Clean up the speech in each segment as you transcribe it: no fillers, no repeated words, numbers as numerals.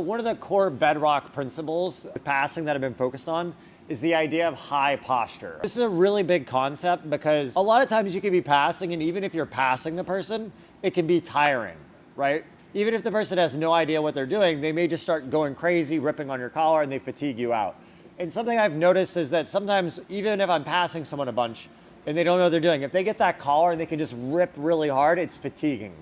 One of the core bedrock principles of passing that I've been focused on is the idea of high posture. This is a really big concept because a lot of times you can be passing, and even if you're passing the person, it can be tiring, right? Even if the person has no idea what they're doing, they may just start going crazy, ripping on your collar, and they fatigue you out. And something I've noticed is that sometimes, even if I'm passing someone a bunch and they don't know what they're doing, if they get that collar and they can just rip really hard, it's fatiguing.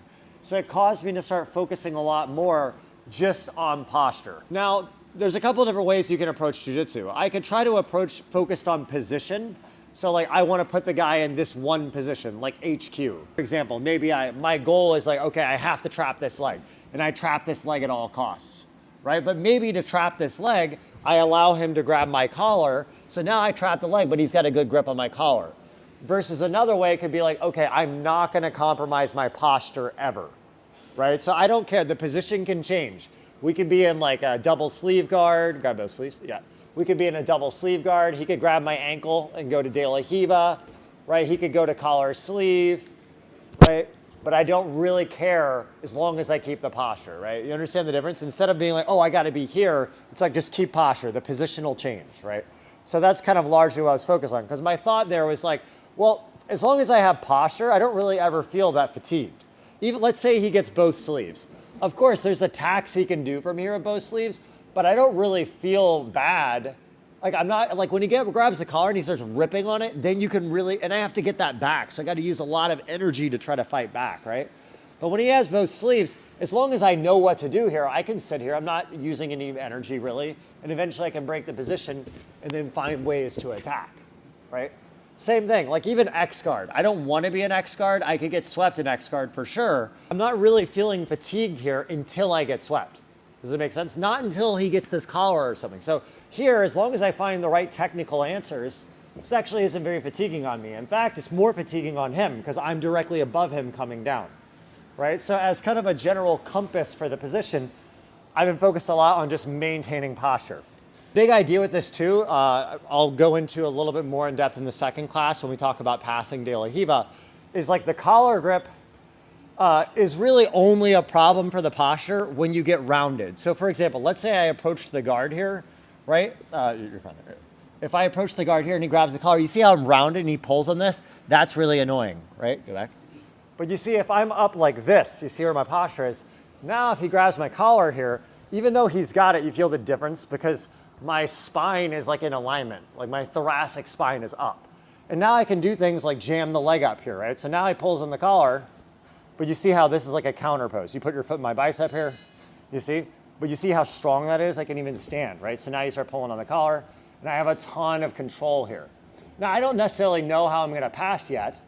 So it caused me to start focusing a lot more just on posture. Now, there's a couple of different ways you can approach jiu-jitsu. I could try to approach focused on position. So like I want to put the guy in this one position, like HQ. For example, maybe my goal is like, okay, I have to trap this leg, and I trap this leg at all costs, right? But maybe to trap this leg, I allow him to grab my collar. So now I trap the leg, but he's got a good grip on my collar. Versus another way could be like, okay, I'm not going to compromise my posture ever. Right? So I don't care. The position can change. We could be in like a double sleeve guard. Grab those sleeves. Yeah. We could be in a double sleeve guard. He could grab my ankle and go to De La Hiva, right? He could go to collar sleeve, right? But I don't really care as long as I keep the posture, right? You understand the difference? Instead of being like, oh, I got to be here, it's like just keep posture. The position will change, right? So that's kind of largely what I was focused on, because my thought there was like, well, as long as I have posture, I don't really ever feel that fatigued. Even let's say he gets both sleeves. Of course, there's attacks he can do from here at both sleeves, but I don't really feel bad. Like I'm not, like when he grabs the collar and he starts ripping on it, then you can really, and I have to get that back. So I got to use a lot of energy to try to fight back, right? But when he has both sleeves, as long as I know what to do here, I can sit here. I'm not using any energy really. And eventually I can break the position and then find ways to attack, right? Same thing, like even X guard. I don't want to be an X guard. I could get swept in X guard for sure. I'm not really feeling fatigued here until I get swept. Does it make sense? Not until he gets this collar or something. So here, as long as I find the right technical answers, this actually isn't very fatiguing on me. In fact, it's more fatiguing on him because I'm directly above him coming down, right? So as kind of a general compass for the position, I've been focused a lot on just maintaining posture. Big idea with this too, I'll go into a little bit more in depth in the second class when we talk about passing De La Hiva, is like the collar grip is really only a problem for the posture when you get rounded. So for example, let's say I approach the guard here, right? You're fine. If I approach the guard here and he grabs the collar, you see how I'm rounded and he pulls on this? That's really annoying, right? Go back. But you see if I'm up like this, you see where my posture is? Now if he grabs my collar here, even though he's got it, you feel the difference because my spine is like in alignment, like my thoracic spine is up. And now I can do things like jam the leg up here, right? So now he pulls on the collar, but you see how this is like a counter pose. You put your foot in my bicep here, you see? But you see how strong that is? I can even stand, right? So now you start pulling on the collar, and I have a ton of control here. Now I don't necessarily know how I'm gonna pass yet,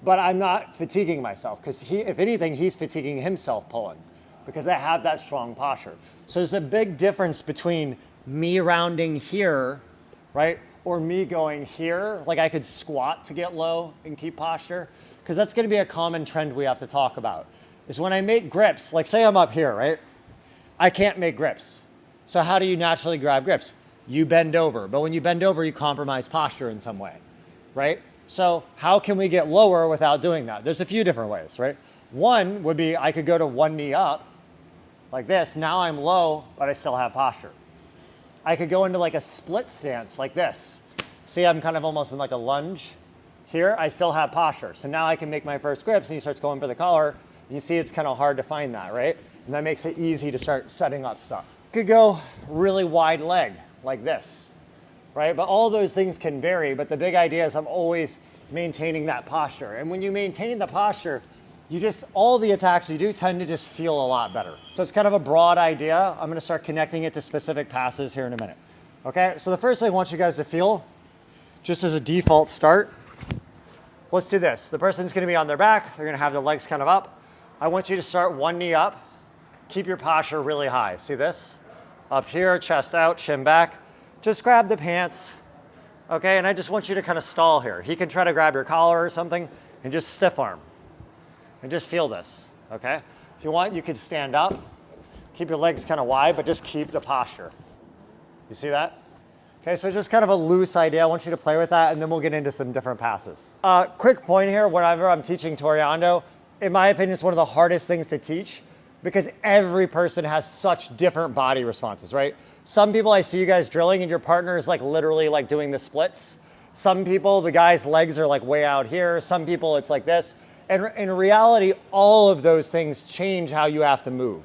but I'm not fatiguing myself, because if anything, he's fatiguing himself pulling, because I have that strong posture. So there's a big difference between me rounding here, right? Or me going here, like I could squat to get low and keep posture, because that's gonna be a common trend we have to talk about, is when I make grips, like say I'm up here, right? I can't make grips. So how do you naturally grab grips? You bend over, but when you bend over, you compromise posture in some way, right? So how can we get lower without doing that? There's a few different ways, right? One would be I could go to one knee up, like this. Now I'm low, but I still have posture. I could go into like a split stance like this. See, I'm kind of almost in like a lunge. Here, I still have posture. So now I can make my first grips and he starts going for the collar. And you see it's kind of hard to find that, right? And that makes it easy to start setting up stuff. Could go really wide leg like this, right? But all those things can vary, but the big idea is I'm always maintaining that posture. And when you maintain the posture, all the attacks you do tend to just feel a lot better. So it's kind of a broad idea. I'm gonna start connecting it to specific passes here in a minute. Okay, so the first thing I want you guys to feel, just as a default start, let's do this. The person's gonna be on their back. They're gonna have their legs kind of up. I want you to start one knee up. Keep your posture really high. See this? Up here, chest out, chin back. Just grab the pants, okay? And I just want you to kind of stall here. He can try to grab your collar or something and just stiff arm. And just feel this, okay? If you want, you can stand up. Keep your legs kind of wide, but just keep the posture. You see that? Okay, so just kind of a loose idea. I want you to play with that, and then we'll get into some different passes. Quick point here, whenever I'm teaching Toreando, in my opinion, it's one of the hardest things to teach because every person has such different body responses, right? Some people, I see you guys drilling and your partner is like literally like doing the splits. Some people, the guy's legs are like way out here. Some people it's like this. And in reality, all of those things change how you have to move.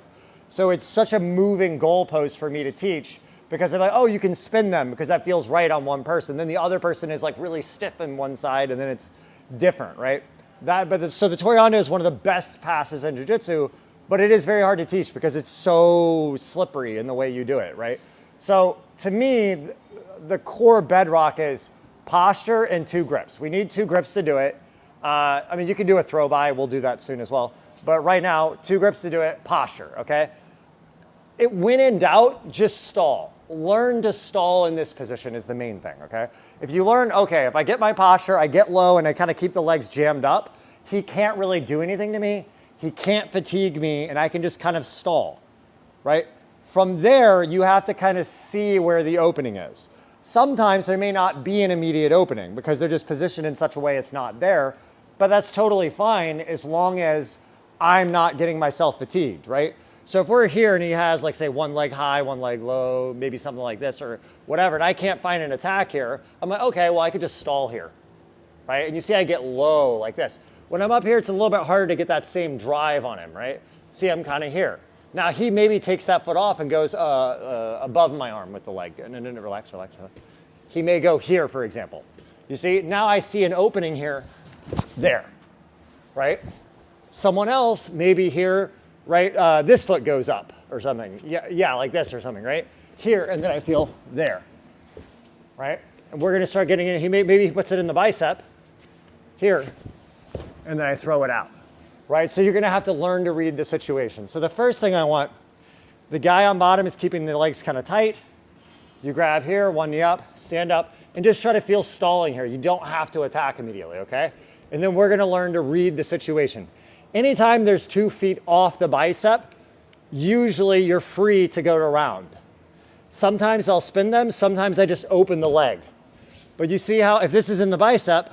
So it's such a moving goalpost for me to teach, because I'm like, oh, you can spin them because that feels right on one person. Then the other person is like really stiff in one side and then it's different, right? So the Toreando is one of the best passes in jiu-jitsu, but it is very hard to teach because it's so slippery in the way you do it, right? So to me, the core bedrock is posture and 2 grips. We need 2 grips to do it. I mean, you can do a throw by, we'll do that soon as well. But right now, 2 grips to do it, posture, okay? When in doubt, just stall. Learn to stall in this position is the main thing, okay? If you learn, okay, if I get my posture, I get low and I kind of keep the legs jammed up, he can't really do anything to me. He can't fatigue me, and I can just kind of stall, right? From there, you have to kind of see where the opening is. Sometimes there may not be an immediate opening because they're just positioned in such a way it's not there, but that's totally fine as long as I'm not getting myself fatigued, right? So if we're here and he has like say 1 leg high, 1 leg low, maybe something like this or whatever, and I can't find an attack here, I'm like, okay, well I could just stall here, right? And you see I get low like this. When I'm up here, it's a little bit harder to get that same drive on him, right? See, I'm kind of here. Now he maybe takes that foot off and goes above my arm with the leg. No, relax, relax, relax. He may go here, for example. You see, now I see an opening here, there, right? Someone else maybe here, right? This foot goes up or something. Yeah, like this or something, right? Here, and then I feel there, right? And we're gonna start getting in, maybe he puts it in the bicep, here, and then I throw it out, right? So you're gonna have to learn to read the situation. So the first thing I want, the guy on bottom is keeping the legs kind of tight. You grab here, 1 knee up, stand up, and just try to feel stalling here. You don't have to attack immediately, okay? And then we're gonna learn to read the situation. Anytime there's 2 feet off the bicep, usually you're free to go around. Sometimes I'll spin them, sometimes I just open the leg. But you see how, if this is in the bicep,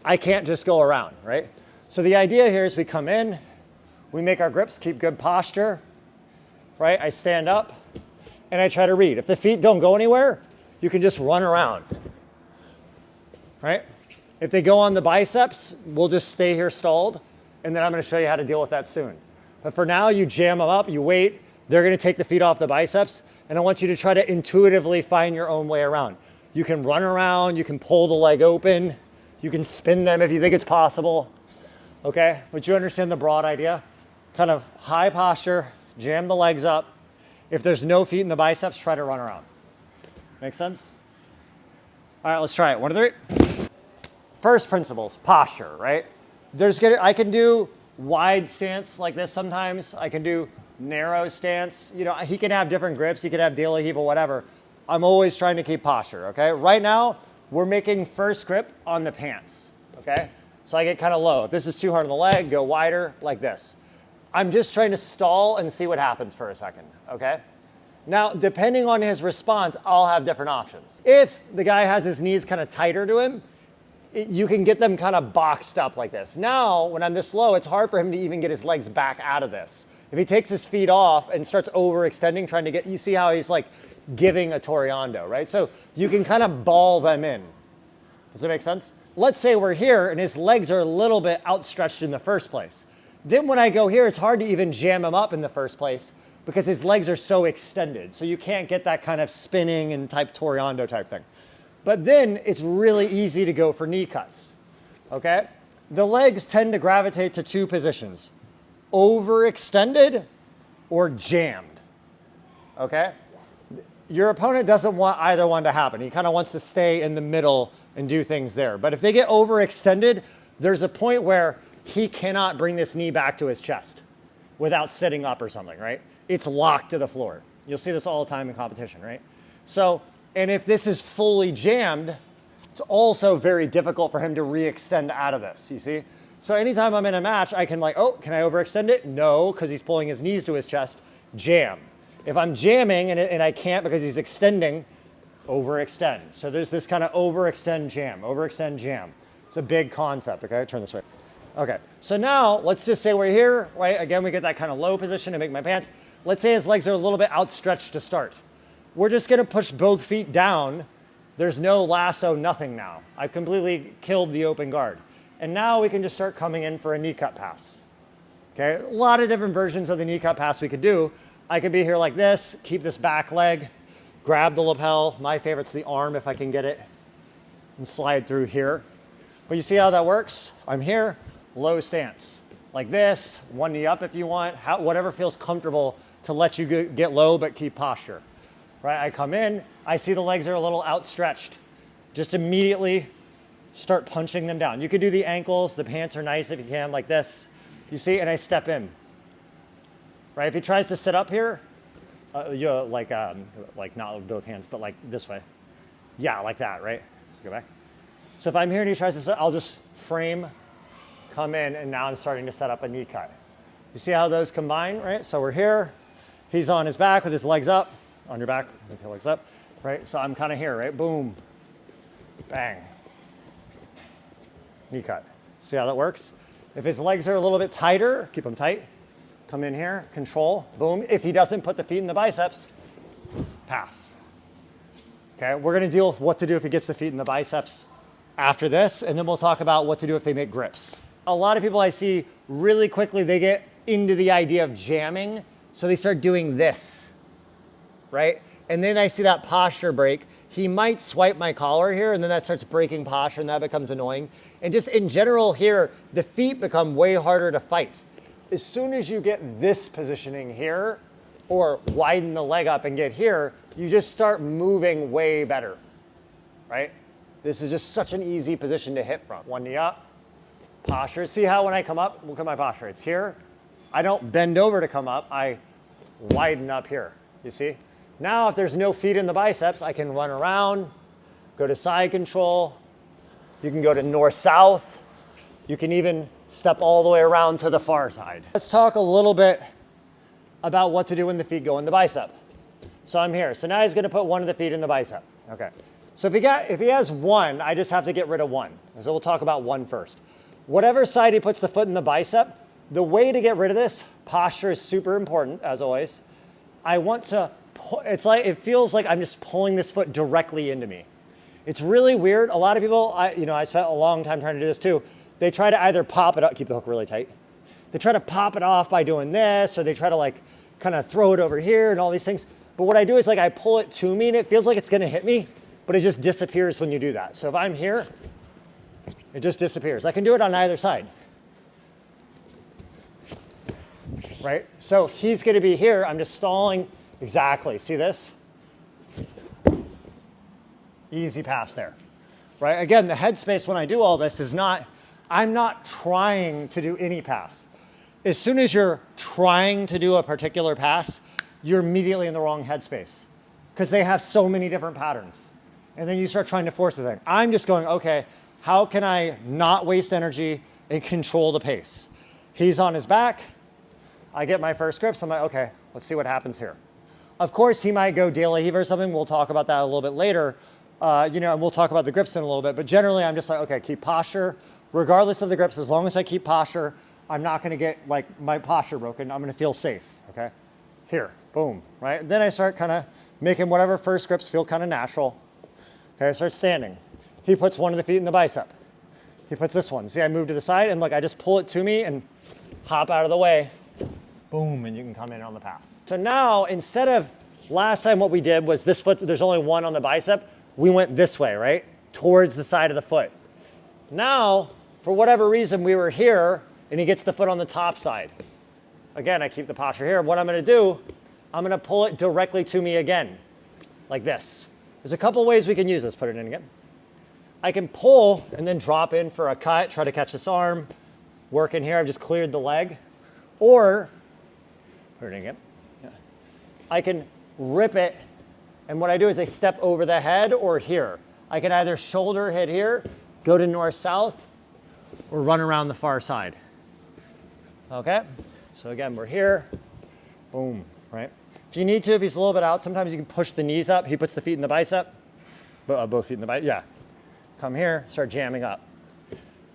I can't just go around, right? So the idea here is we come in, we make our grips, keep good posture, right? I stand up and I try to read. If the feet don't go anywhere, you can just run around, right? If they go on the biceps, we'll just stay here stalled, and then I'm gonna show you how to deal with that soon. But for now, you jam them up, you wait, they're gonna take the feet off the biceps, and I want you to try to intuitively find your own way around. You can run around, you can pull the leg open, you can spin them if you think it's possible, okay? But you understand the broad idea? Kind of high posture, jam the legs up. If there's no feet in the biceps, try to run around. Make sense? All right, let's try it. 1, 2, 3. First principles, posture, right? I can do wide stance like this sometimes. I can do narrow stance. You know, he can have different grips. He can have de la riva, whatever. I'm always trying to keep posture, okay? Right now, we're making first grip on the pants, okay? So I get kind of low. If this is too hard on the leg, go wider like this. I'm just trying to stall and see what happens for a second, okay? Now, depending on his response, I'll have different options. If the guy has his knees kind of tighter to him, you can get them kind of boxed up like this. Now, when I'm this low, it's hard for him to even get his legs back out of this. If he takes his feet off and starts overextending, trying to get, you see how he's like giving a Toreando, right? So you can kind of ball them in. Does that make sense? Let's say we're here and his legs are a little bit outstretched in the first place. Then when I go here, it's hard to even jam him up in the first place because his legs are so extended. So you can't get that kind of spinning and type Toreando type thing. But then it's really easy to go for knee cuts, okay? The legs tend to gravitate to 2 positions, overextended or jammed, okay? Your opponent doesn't want either one to happen. He kind of wants to stay in the middle and do things there. But if they get overextended, there's a point where he cannot bring this knee back to his chest without sitting up or something, right? It's locked to the floor. You'll see this all the time in competition, right? So, and if this is fully jammed, it's also very difficult for him to re-extend out of this, you see? So anytime I'm in a match, I can like, oh, can I overextend it? No, because he's pulling his knees to his chest, jam. If I'm jamming and I can't because he's extending, overextend. So there's this kind of overextend, jam. It's a big concept, okay? Turn this way. Okay, so now let's just say we're here, right? Again, we get that kind of low position to make my pants. Let's say his legs are a little bit outstretched to start. We're just gonna push both feet down. There's no lasso, nothing now. I've completely killed the open guard. And now we can just start coming in for a knee cut pass. Okay, a lot of different versions of the knee cut pass we could do. I could be here like this, keep this back leg, grab the lapel. My favorite's the arm if I can get it, and slide through here. But you see how that works? I'm here, low stance. Like this, one knee up if you want, whatever feels comfortable to let you get low but keep posture. Right, I come in, I see the legs are a little outstretched. Just immediately start punching them down. You could do the ankles, the pants are nice if you can, like this. You see, and I step in. Right, if he tries to sit up here, like not with both hands, but like this way. Yeah, like that, right? Let's go back. So if I'm here and he tries to sit, I'll just frame, come in, and now I'm starting to set up a knee cut. You see how those combine, right? So we're here, he's on his back with his legs up, on your back with your legs up, right? So I'm kind of here, right? Boom, bang, knee cut. See how that works? If his legs are a little bit tighter, keep them tight. Come in here, control, boom. If he doesn't put the feet in the biceps, pass. Okay, we're gonna deal with what to do if he gets the feet in the biceps after this, and then we'll talk about what to do if they make grips. A lot of people I see really quickly, they get into the idea of jamming, so they start doing this, right? And then I see that posture break. He might swipe my collar here, and then that starts breaking posture, and that becomes annoying. And just in general here, the feet become way harder to fight. As soon as you get this positioning here, or widen the leg up and get here, you just start moving way better, right? This is just such an easy position to hit from. One knee up, posture. See how when I come up, look at my posture. It's here. I don't bend over to come up. I widen up here, you see? Now, if there's no feet in the biceps, I can run around, go to side control. You can go to north-south. You can even step all the way around to the far side. Let's talk a little bit about what to do when the feet go in the bicep. So I'm here. So now he's gonna put one of the feet in the bicep. Okay. So if he has one, I just have to get rid of one. So we'll talk about one first. Whatever side he puts the foot in the bicep, the way to get rid of this, posture is super important, as always. I want to, it feels like I'm just pulling this foot directly into me. It's really weird. A lot of people, I spent a long time trying to do this too. They try to either pop it up, keep the hook really tight. They try to pop it off by doing this, or they try to like kind of throw it over here and all these things. But what I do is like I pull it to me and it feels like it's gonna hit me, but it just disappears when you do that. So if I'm here, it just disappears. I can do it on either side. Right? So he's gonna be here, I'm just stalling. Exactly, see this? Easy pass there. Right? Again, the headspace when I do all this is not, I'm not trying to do any pass. As soon as you're trying to do a particular pass, you're immediately in the wrong headspace because they have so many different patterns. And then you start trying to force the thing. I'm just going, okay, how can I not waste energy and control the pace? He's on his back. I get my first grips. I'm like, okay, let's see what happens here. Of course, he might go de la heave or something. We'll talk about that a little bit later. And we'll talk about the grips in a little bit. But generally, I'm just like, okay, keep posture. Regardless of the grips, as long as I keep posture, I'm not going to get like my posture broken. I'm going to feel safe, okay? Here, boom, right? Then I start kind of making whatever first grips feel kind of natural. Okay, I start standing. He puts one of the feet in the bicep. He puts this one. See, I move to the side and look, I just pull it to me and hop out of the way. Boom, and you can come in on the pass. So now, instead of last time what we did was this foot, there's only one on the bicep, we went this way, right? Towards the side of the foot. Now, for whatever reason, we were here and he gets the foot on the top side. Again, I keep the posture here. What I'm gonna do, I'm gonna pull it directly to me again, like this. There's a couple ways we can use this. Put it in again. I can pull and then drop in for a cut, try to catch this arm, work in here. I've just cleared the leg. Or, put it in again. Yeah. I can rip it, and what I do is I step over the head or here. I can either shoulder hit here, go to north-south, or run around the far side. Okay? So again, we're here, boom, right? If you need to, if he's a little bit out, sometimes you can push the knees up. He puts the feet in the bicep, both feet in the bicep, yeah. Come here, start jamming up,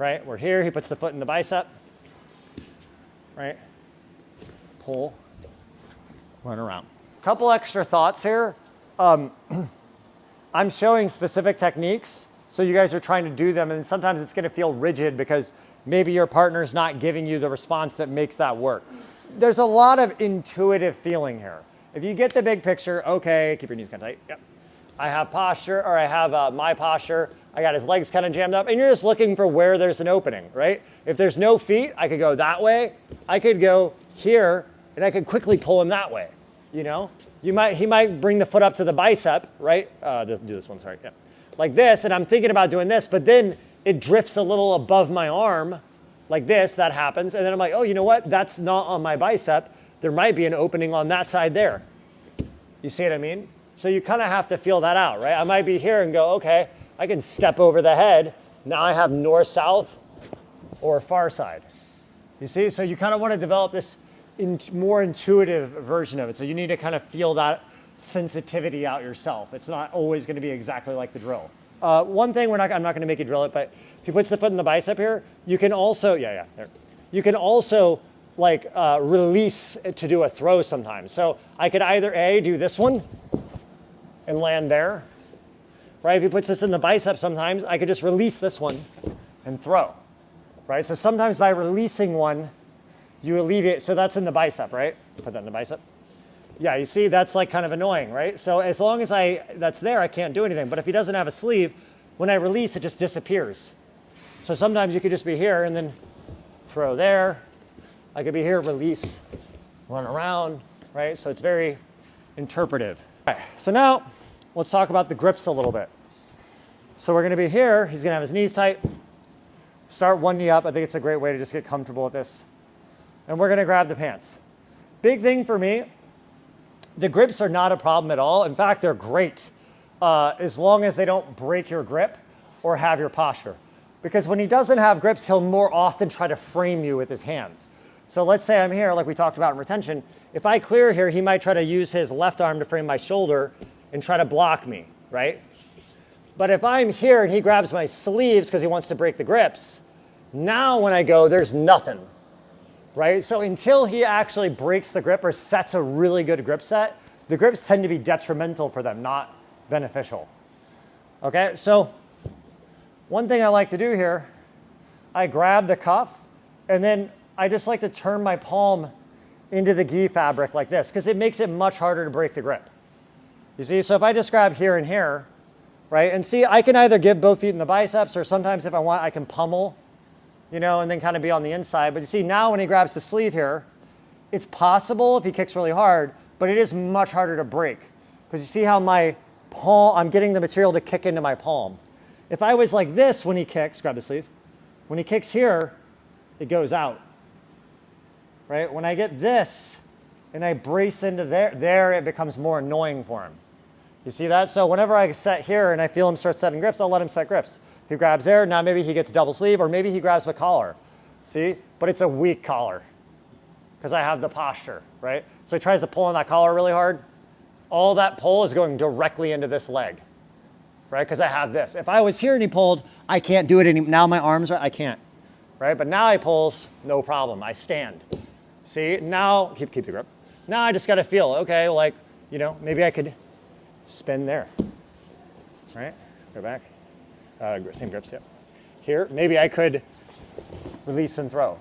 right? We're here, he puts the foot in the bicep, right? Pull, run around. Couple extra thoughts here. I'm showing specific techniques, so you guys are trying to do them, and sometimes it's gonna feel rigid because maybe your partner's not giving you the response that makes that work. There's a lot of intuitive feeling here. If you get the big picture, okay, keep your knees kind of tight, yep. I have posture, or I have my posture, I got his legs kind of jammed up, and you're just looking for where there's an opening, right? If there's no feet, I could go that way, I could go here, and I could quickly pull him that way, you know? He might bring the foot up to the bicep, right? Do this one, sorry, yeah. Like this, and I'm thinking about doing this, but then it drifts a little above my arm, like this, that happens, and then I'm like, oh, you know what? That's not on my bicep. There might be an opening on that side there. You see what I mean? So you kind of have to feel that out, right? I might be here and go, okay, I can step over the head. Now I have north-south or far side. You see? So you kind of want to develop this more intuitive version of it. So you need to kind of feel that sensitivity out yourself. It's not always going to be exactly like the drill. One thing I'm not going to make you drill it, but if he puts the foot in the bicep here, you can also, there. You can also like release to do a throw sometimes. So I could either do this one and land there, right? If he puts this in the bicep sometimes, I could just release this one and throw, right? So sometimes by releasing one, you alleviate, so that's in the bicep, right? Put that in the bicep. Yeah, you see, that's like kind of annoying, right? So as long as that's there, I can't do anything. But if he doesn't have a sleeve, when I release, it just disappears. So sometimes you could just be here and then throw there. I could be here, release, run around, right? So it's very interpretive. All right, so now let's talk about the grips a little bit. So we're gonna be here, he's gonna have his knees tight. Start one knee up. I think it's a great way to just get comfortable with this. And we're gonna grab the pants. Big thing for me, the grips are not a problem at all. In fact, they're great as long as they don't break your grip or have your posture. Because when he doesn't have grips, he'll more often try to frame you with his hands. So let's say I'm here, like we talked about in retention. If I clear here, he might try to use his left arm to frame my shoulder and try to block me, right? But if I'm here and he grabs my sleeves because he wants to break the grips, now when I go, there's nothing, right? So until he actually breaks the grip or sets a really good grip set, the grips tend to be detrimental for them, not beneficial. Okay, so one thing I like to do here, I grab the cuff and then I just like to turn my palm into the gi fabric like this because it makes it much harder to break the grip. You see, so if I just grab here and here, right, and see, I can either give both feet in the biceps or sometimes if I want, I can pummel, you know, and then kind of be on the inside. But you see now when he grabs the sleeve here, it's possible if he kicks really hard, but it is much harder to break because you see how my palm, I'm getting the material to kick into my palm. If I was like this when he kicks, grab the sleeve, when he kicks here, it goes out, right? When I get this and I brace into there it becomes more annoying for him. You see that? So whenever I set here and I feel him start setting grips, I'll let him set grips. He grabs there, now maybe he gets double sleeve, or maybe he grabs the collar, see? But it's a weak collar because I have the posture, right? So he tries to pull on that collar really hard. All that pull is going directly into this leg, right? Because I have this. If I was here and he pulled, I can't do it anymore. Now my arms are, I can't, right? But now he pulls, no problem, I stand. See, now, keep the grip. Now I just gotta feel, okay, like, you know, maybe I could spin there, right? Go back, same grips, yeah. Here, maybe I could release and throw.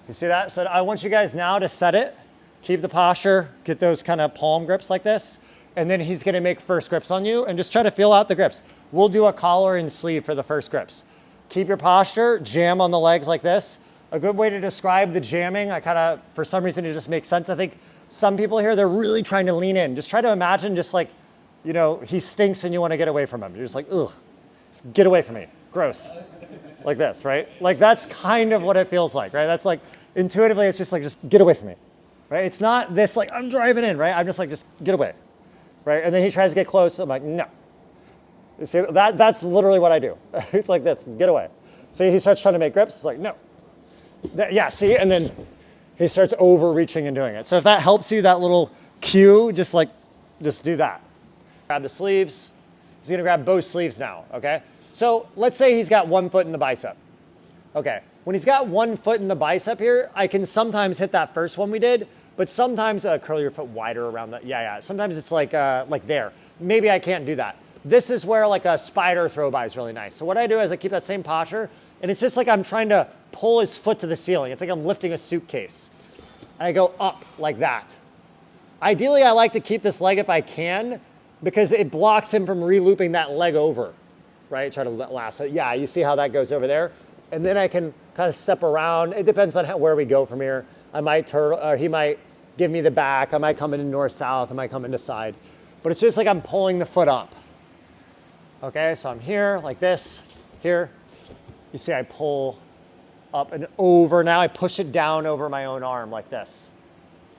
You see that? So I want you guys now to set it, keep the posture, get those kind of palm grips like this, and then he's gonna make first grips on you and just try to feel out the grips. We'll do a collar and sleeve for the first grips. Keep your posture, jam on the legs like this. A good way to describe the jamming, I kind of, for some reason it just makes sense. I think some people here, they're really trying to lean in. Just try to imagine just like, you know, he stinks and you want to get away from him. You're just like, ugh, just get away from me, gross. Like this, right? Like that's kind of what it feels like, right? That's like, intuitively, it's just like, just get away from me, right? It's not this like, I'm driving in, right? I'm just like, just get away, right? And then he tries to get close, I'm like, no. You see, that's literally what I do. It's like this, get away. See, he starts trying to make grips, it's like, no. Yeah, see, and then he starts overreaching and doing it. So if that helps you, that little cue, just do that. Grab the sleeves. He's gonna grab both sleeves now, okay? So let's say he's got one foot in the bicep, Okay, when he's got one foot in the bicep here, I can sometimes hit that first one we did, but sometimes curl your foot wider around that. Yeah. Sometimes it's like there. Maybe I can't do that. This is where like a spider throw by is really nice. So what I do is I keep that same posture, and it's just like I'm trying to pull his foot to the ceiling. It's like I'm lifting a suitcase. And I go up like that. Ideally, I like to keep this leg if I can, because it blocks him from re-looping that leg over, right? Try to lasso. Yeah, you see how that goes over there? And then I can kind of step around. It depends on where we go from here. I might turtle, or he might give me the back. I might come into north-south. I might come into side. But it's just like I'm pulling the foot up. Okay, so I'm here like this, here. You see I pull up and over. Now I push it down over my own arm like this.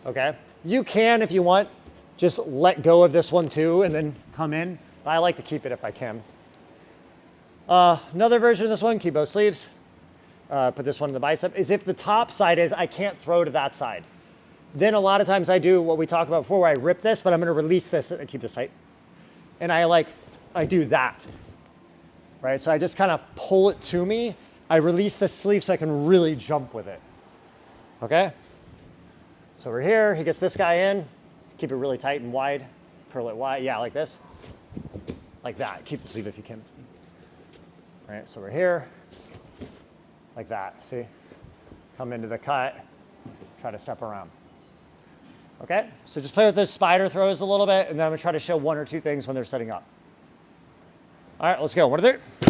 Okay? You can, if you want, just let go of this one too and then come in. I like to keep it if I can. Another version of this one, keep both sleeves. Put this one in the bicep, is if the top side is I can't throw to that side. Then a lot of times I do what we talked about before, where I rip this, but I'm gonna release this and keep this tight. And I do that, right? So I just kind of pull it to me. I release the sleeve so I can really jump with it, okay? So we're here, he gets this guy in, keep it really tight and wide, curl it wide, yeah, like this, like that. Keep the sleeve if you can. All right, so we're here, like that, see? Come into the cut, try to step around. Okay, so just play with those spider throws a little bit, and then I'm gonna try to show one or two things when they're setting up. All right, let's go, 1, 2, 3.